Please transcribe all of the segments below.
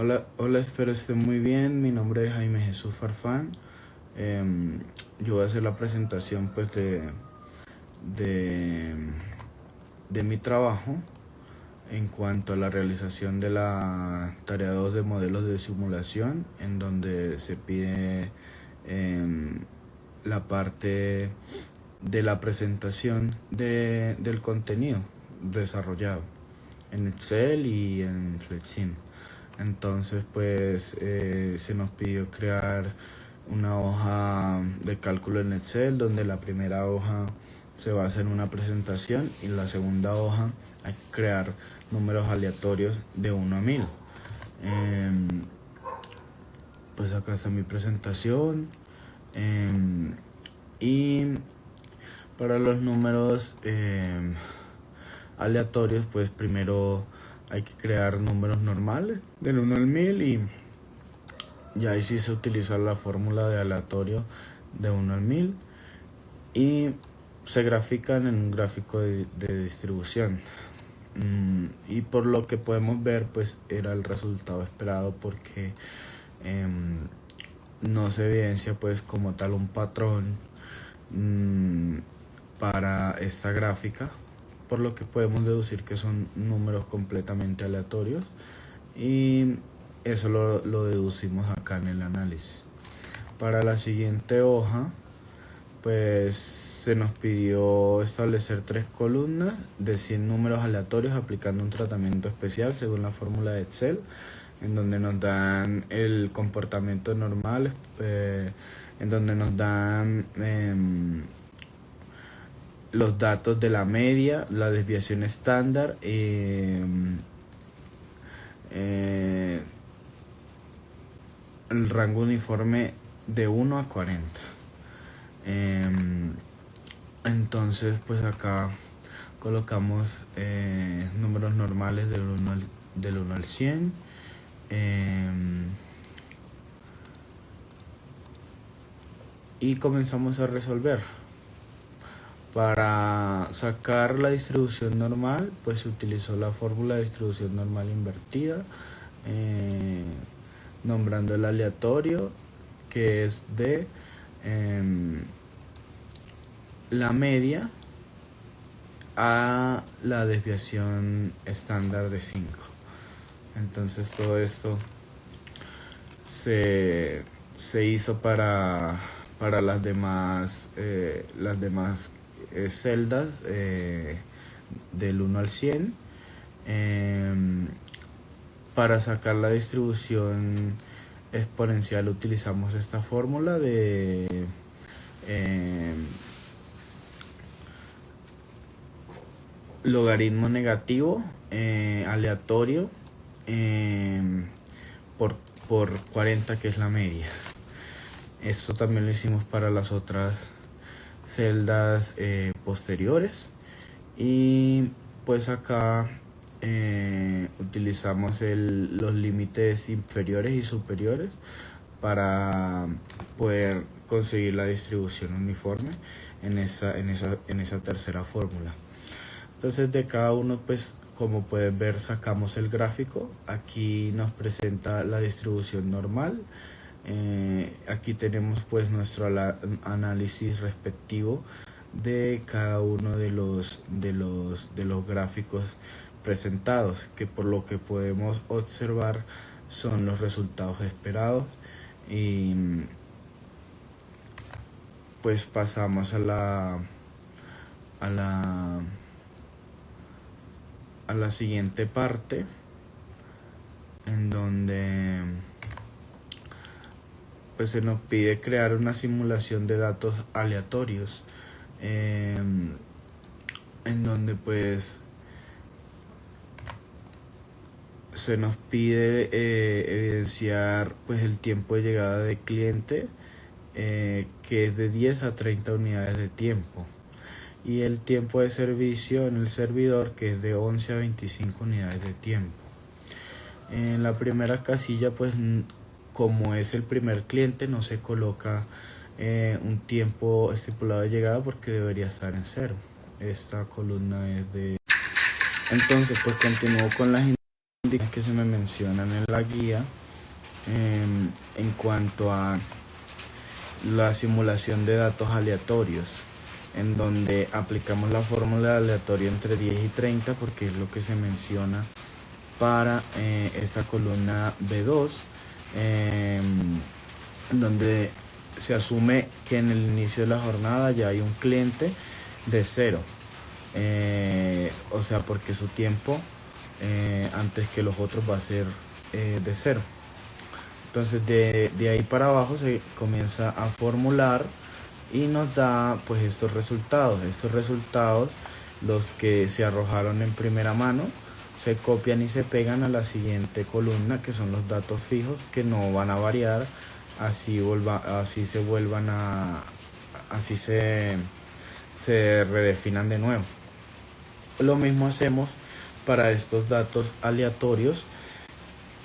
Hola, espero estén muy bien. Mi nombre es Jaime Jesús Farfán. Yo voy a hacer la presentación pues de, de mi trabajo en cuanto a la realización de la tarea 2 de modelos de simulación, en donde se pide la parte de la presentación del contenido desarrollado en Excel y en Flexin. Entonces pues se nos pidió crear una hoja de cálculo en Excel, donde la primera hoja se basa en una presentación y la segunda hoja hay que crear números aleatorios de 1 a 1000. Pues acá está mi presentación. Y para los números aleatorios, pues primero hay que crear números normales del 1 al 1000 y ahí sí se utiliza la fórmula de aleatorio de 1 al 1000 y se grafican en un gráfico de distribución. Y por lo que podemos ver, pues era el resultado esperado, porque no se evidencia pues como tal un patrón para esta gráfica, por lo que podemos deducir que son números completamente aleatorios, y eso lo deducimos acá en el análisis. Para la siguiente hoja, pues se nos pidió establecer 3 columnas de 100 números aleatorios aplicando un tratamiento especial según la fórmula de Excel, en donde nos dan el comportamiento normal, en donde nos dan los datos de la media, la desviación estándar, el rango uniforme de 1 a 40. Entonces pues acá colocamos números normales del 1 al 100. Y comenzamos a resolver. Para sacar la distribución normal, pues se utilizó la fórmula de distribución normal invertida, nombrando el aleatorio, que es de la media a la desviación estándar de 5. Entonces todo esto se hizo para las demás celdas del 1 al 100. Para sacar la distribución exponencial utilizamos esta fórmula de logaritmo negativo aleatorio por 40, que es la media. Esto también lo hicimos para las otras celdas posteriores. Y pues acá utilizamos los límites inferiores y superiores para poder conseguir la distribución uniforme en esa tercera fórmula. Entonces de cada uno, pues como pueden ver, sacamos el gráfico. Aquí nos presenta la distribución normal. Aquí tenemos pues nuestro análisis respectivo de cada uno de los gráficos presentados, que por lo que podemos observar son los resultados esperados. Y pues pasamos a la siguiente parte, en donde pues se nos pide crear una simulación de datos aleatorios, en donde pues se nos pide evidenciar pues el tiempo de llegada de cliente, que es de 10 a 30 unidades de tiempo, y el tiempo de servicio en el servidor, que es de 11 a 25 unidades de tiempo. En la primera casilla, pues como es el primer cliente, no se coloca un tiempo estipulado de llegada, porque debería estar en 0. Esta columna es de... Entonces pues continúo con las que se me mencionan en la guía en cuanto a la simulación de datos aleatorios, en donde aplicamos la fórmula de aleatorio entre 10 y 30 porque es lo que se menciona para esta columna B2, donde se asume que en el inicio de la jornada ya hay un cliente de 0, o sea, porque su tiempo antes que los otros va a ser de 0. Entonces de ahí para abajo se comienza a formular y nos da pues estos resultados. Estos resultados, los que se arrojaron en primera mano, se copian y se pegan a la siguiente columna, que son los datos fijos, que no van a variar, así se redefinan de nuevo. Lo mismo hacemos para estos datos aleatorios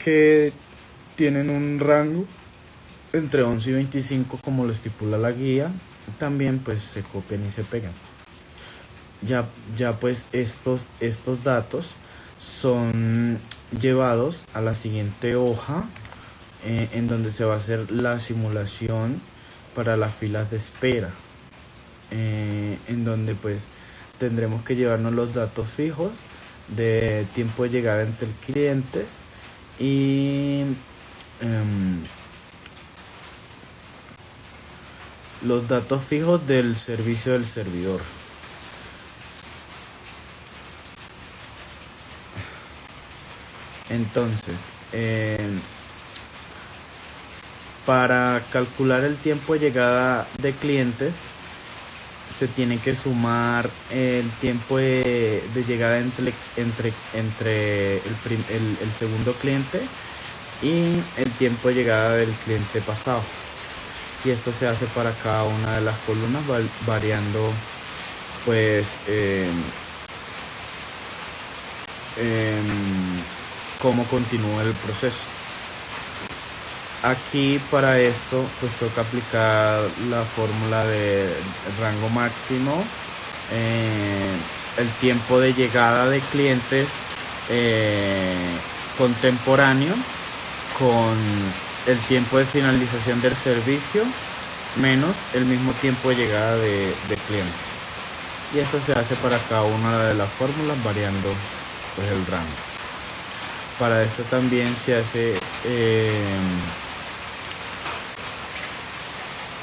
que tienen un rango entre 11 y 25 como lo estipula la guía. También pues se copian y se pegan. Ya pues estos datos son llevados a la siguiente hoja, en donde se va a hacer la simulación para las filas de espera, en donde pues tendremos que llevarnos los datos fijos de tiempo de llegada entre clientes y los datos fijos del servicio del servidor. Entonces, para calcular el tiempo de llegada de clientes, se tiene que sumar el tiempo de llegada entre el segundo cliente y el tiempo de llegada del cliente pasado. Y esto se hace para cada una de las columnas, variando pues cómo continúa el proceso. Aquí para esto pues toca aplicar la fórmula de rango máximo, el tiempo de llegada de clientes contemporáneo con el tiempo de finalización del servicio menos el mismo tiempo de llegada de clientes. Y esto se hace para cada una de las fórmulas, variando pues el rango. Para esto también se hace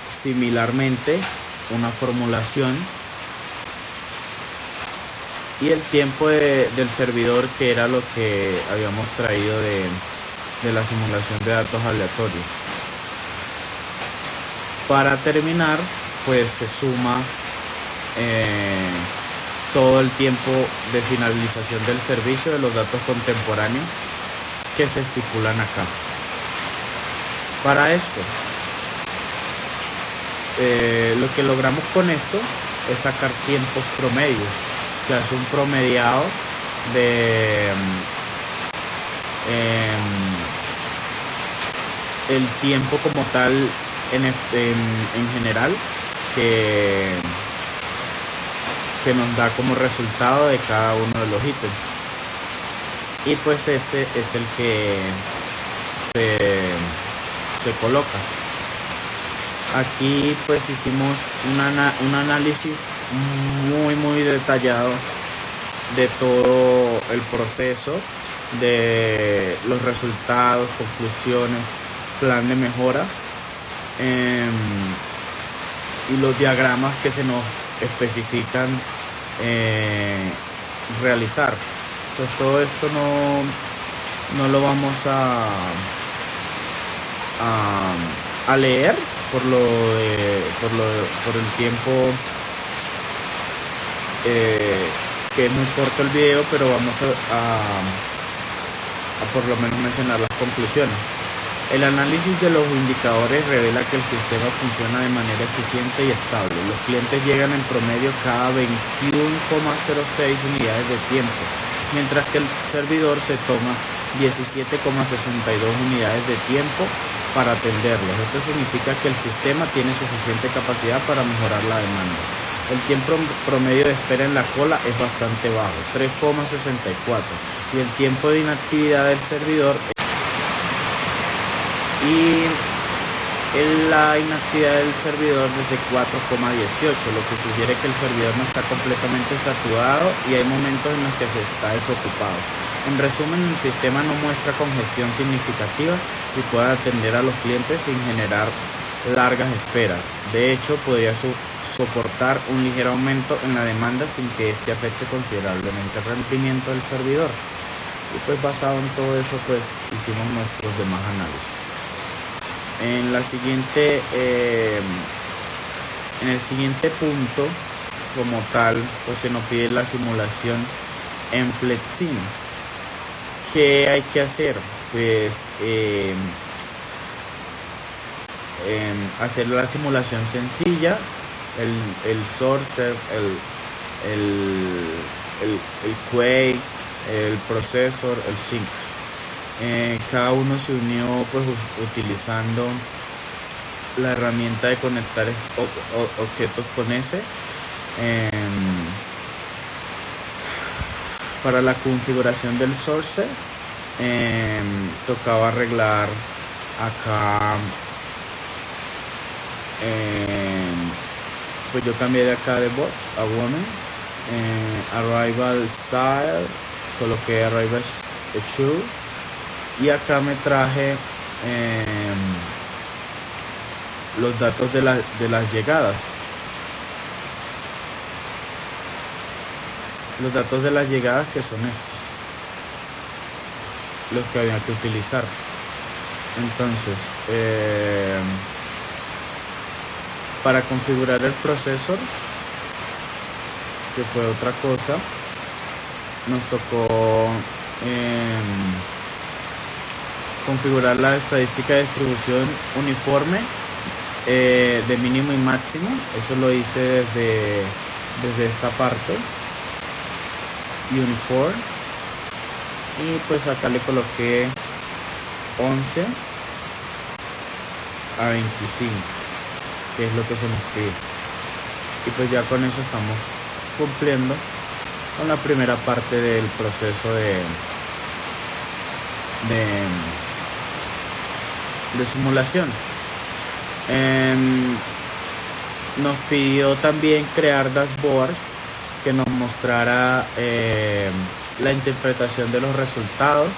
similarmente una formulación y el tiempo del servidor, que era lo que habíamos traído de la simulación de datos aleatorios. Para terminar pues se suma todo el tiempo de finalización del servicio de los datos contemporáneos que se estipulan acá. Para esto lo que logramos con esto es sacar tiempos promedios. Se hace un promediado de el tiempo como tal en general que nos da como resultado de cada uno de los ítems, y pues este es el que se coloca. Aquí pues hicimos un análisis muy detallado de todo el proceso, de los resultados, conclusiones, plan de mejora, y los diagramas que se nos especifican realizar. Pues todo esto no lo vamos a leer por el tiempo, que es muy corto el video, pero vamos a por lo menos mencionar las conclusiones. El análisis de los indicadores revela que el sistema funciona de manera eficiente y estable. Los clientes llegan en promedio cada 21,06 unidades de tiempo, mientras que el servidor se toma 17,62 unidades de tiempo para atenderlos. Esto significa que el sistema tiene suficiente capacidad para mejorar la demanda. el tiempo promedio de espera en la cola es bastante bajo, 3,64, y el tiempo de inactividad del servidor la inactividad del servidor es de 4,18, lo que sugiere que el servidor no está completamente saturado y hay momentos en los que se está desocupado. En resumen, el sistema no muestra congestión significativa y puede atender a los clientes sin generar largas esperas. De hecho, podría soportar un ligero aumento en la demanda sin que este afecte considerablemente el rendimiento del servidor. Y pues basado en todo eso, pues hicimos nuestros demás análisis. En el siguiente punto, como tal, pues se nos pide la simulación en FlexSim. ¿Qué hay que hacer? Pues hacer la simulación sencilla, el source, el queue, el processor, el sync. Cada uno se unió pues utilizando la herramienta de conectar objetos con S. Para la configuración del source tocaba arreglar acá, pues yo cambié de acá de box a woman, arrival style, coloqué arrival true, y acá me traje los datos de las llegadas. Los datos de las llegadas, que son estos, los que había que utilizar. Entonces, para configurar el procesor, que fue otra cosa, nos tocó configurar la estadística de distribución uniforme de mínimo y máximo. Eso lo hice desde esta parte, uniform, y pues acá le coloqué 11 a 25, que es lo que se nos pide, y pues ya con eso estamos cumpliendo con la primera parte del proceso de simulación. Nos pidió también crear dashboard que nos mostrara la interpretación de los resultados.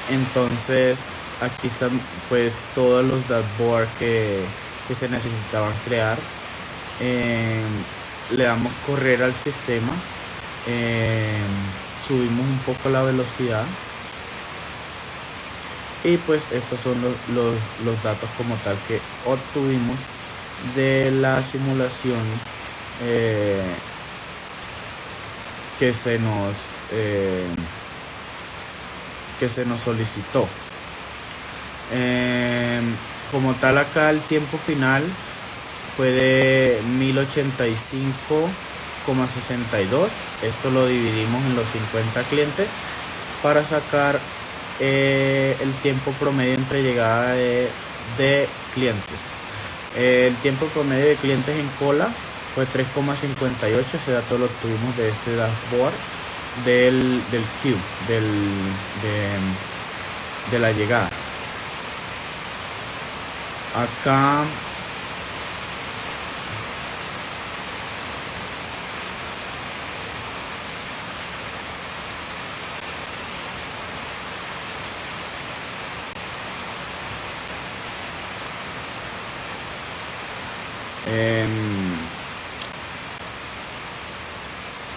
Entonces aquí están pues todos los dashboards que se necesitaban crear. Le damos correr al sistema, subimos un poco la velocidad, y pues estos son los datos como tal que obtuvimos de la simulación que se nos solicitó. Como tal, acá el tiempo final fue de 1085,62. Esto lo dividimos en los 50 clientes para sacar el tiempo promedio entre llegada de clientes. El tiempo promedio de clientes en cola fue 3,58. Ese dato lo obtuvimos de ese dashboard del queue, de la llegada. Acá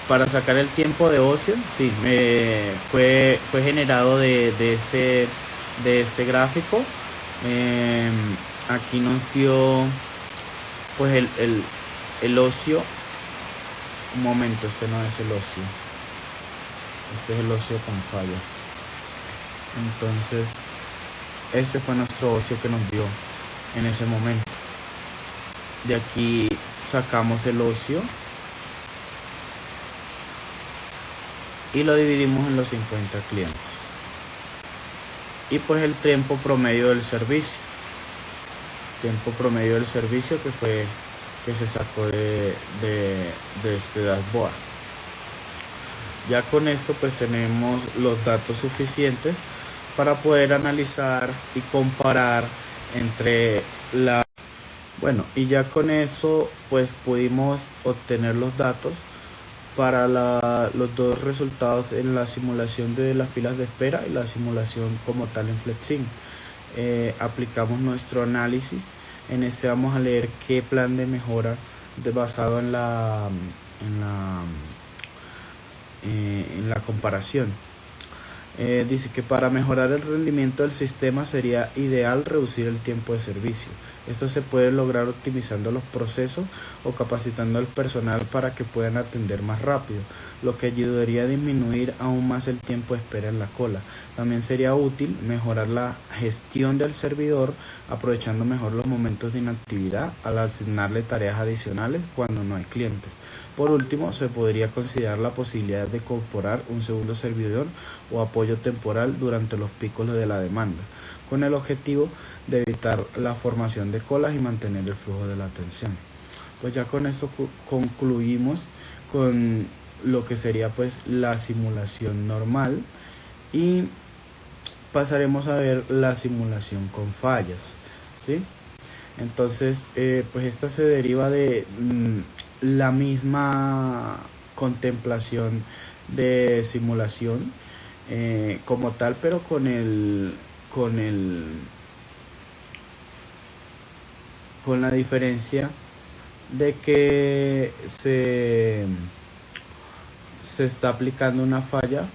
para sacar el tiempo de ocio, sí, fue generado de este gráfico. Aquí nos dio pues el ocio. Un momento, este no es el ocio, este es el ocio con falla. Entonces este fue nuestro ocio que nos dio en ese momento. De aquí sacamos el ocio y lo dividimos en los 50 clientes. Y pues el tiempo promedio del servicio. Tiempo promedio del servicio, que fue que se sacó de este dashboard. Ya con esto pues tenemos los datos suficientes para poder analizar y comparar entre la... Bueno, y ya con eso pues pudimos obtener los datos para los dos resultados en la simulación de las filas de espera y la simulación como tal en FlexSim. Aplicamos nuestro análisis. En este vamos a leer qué plan de mejora basado en la comparación. Dice que para mejorar el rendimiento del sistema sería ideal reducir el tiempo de servicio. Esto se puede lograr optimizando los procesos o capacitando al personal para que puedan atender más rápido, lo que ayudaría a disminuir aún más el tiempo de espera en la cola. También sería útil mejorar la gestión del servidor, aprovechando mejor los momentos de inactividad al asignarle tareas adicionales cuando no hay clientes. Por último, se podría considerar la posibilidad de incorporar un segundo servidor o apoyo temporal durante los picos de la demanda, con el objetivo de evitar la formación de colas y mantener el flujo de la atención. Pues ya con esto concluimos con lo que sería pues la simulación normal y pasaremos a ver la simulación con fallas, ¿sí? Entonces, pues esta se deriva de la misma contemplación de simulación como tal, pero con la diferencia de que se está aplicando una falla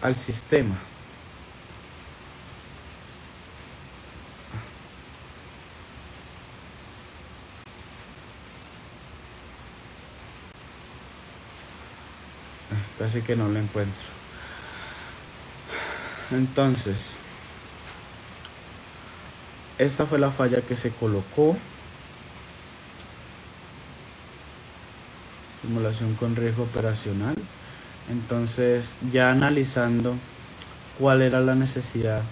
al sistema. Casi que no lo encuentro. Entonces, esta fue la falla que se colocó. Simulación con riesgo operacional. Entonces, ya analizando cuál era la necesidad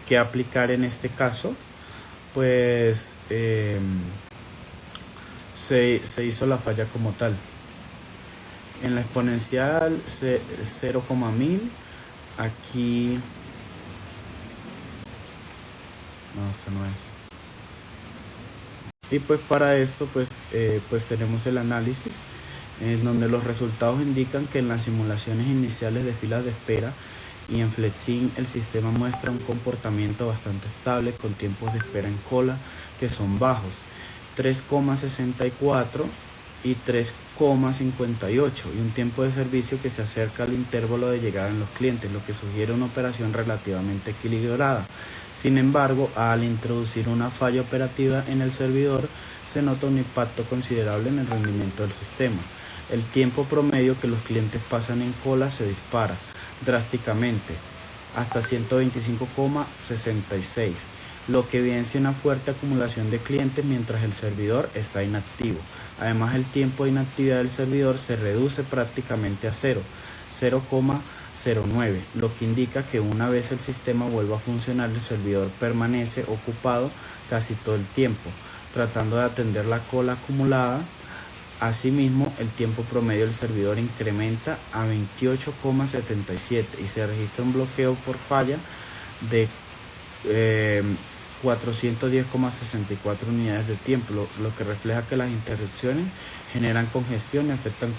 que aplicar en este caso, pues se hizo la falla como tal. En la exponencial 0,1000, aquí no, esto no es. Y pues para esto pues tenemos el análisis en donde los resultados indican que en las simulaciones iniciales de filas de espera y en FlexSim el sistema muestra un comportamiento bastante estable con tiempos de espera en cola que son bajos, 3,64 y 3,58, y un tiempo de servicio que se acerca al intervalo de llegada en los clientes, lo que sugiere una operación relativamente equilibrada. Sin embargo, al introducir una falla operativa en el servidor, se nota un impacto considerable en el rendimiento del sistema. El tiempo promedio que los clientes pasan en cola se dispara drásticamente hasta 125,66, lo que evidencia una fuerte acumulación de clientes mientras el servidor está inactivo. Además, el tiempo de inactividad del servidor se reduce prácticamente a 0,09, lo que indica que una vez el sistema vuelva a funcionar, el servidor permanece ocupado casi todo el tiempo, tratando de atender la cola acumulada. Asimismo, el tiempo promedio del servidor incrementa a 28,77 y se registra un bloqueo por falla de 410,64 unidades de tiempo, lo que refleja que las interrupciones generan congestión y afectan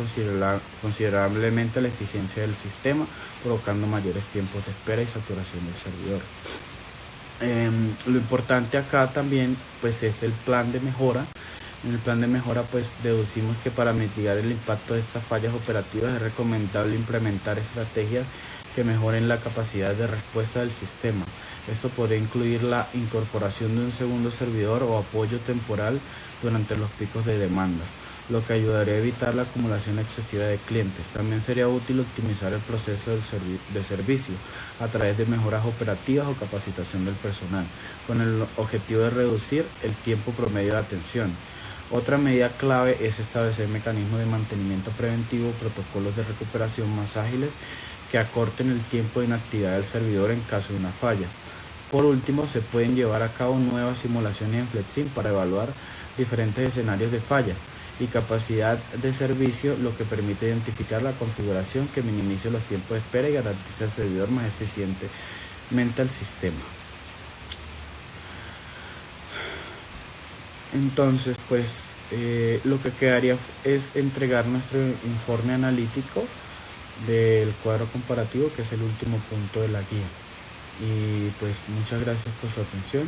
considerablemente la eficiencia del sistema, provocando mayores tiempos de espera y saturación del servidor. Lo importante acá también pues es el plan de mejora. En el plan de mejora pues deducimos que para mitigar el impacto de estas fallas operativas es recomendable implementar estrategias que mejoren la capacidad de respuesta del sistema. Esto podría incluir la incorporación de un segundo servidor o apoyo temporal durante los picos de demanda, lo que ayudaría a evitar la acumulación excesiva de clientes. También sería útil optimizar el proceso de servicio a través de mejoras operativas o capacitación del personal, con el objetivo de reducir el tiempo promedio de atención. Otra medida clave es establecer mecanismos de mantenimiento preventivo, protocolos de recuperación más ágiles que que acorten el tiempo de inactividad del servidor en caso de una falla. Por último, se pueden llevar a cabo nuevas simulaciones en FlexSim para evaluar diferentes escenarios de falla y capacidad de servicio, lo que permite identificar la configuración que minimice los tiempos de espera y garantice al servidor más eficientemente al sistema. Entonces, pues lo que quedaría es entregar nuestro informe analítico del cuadro comparativo, que es el último punto de la guía. Y pues muchas gracias por su atención.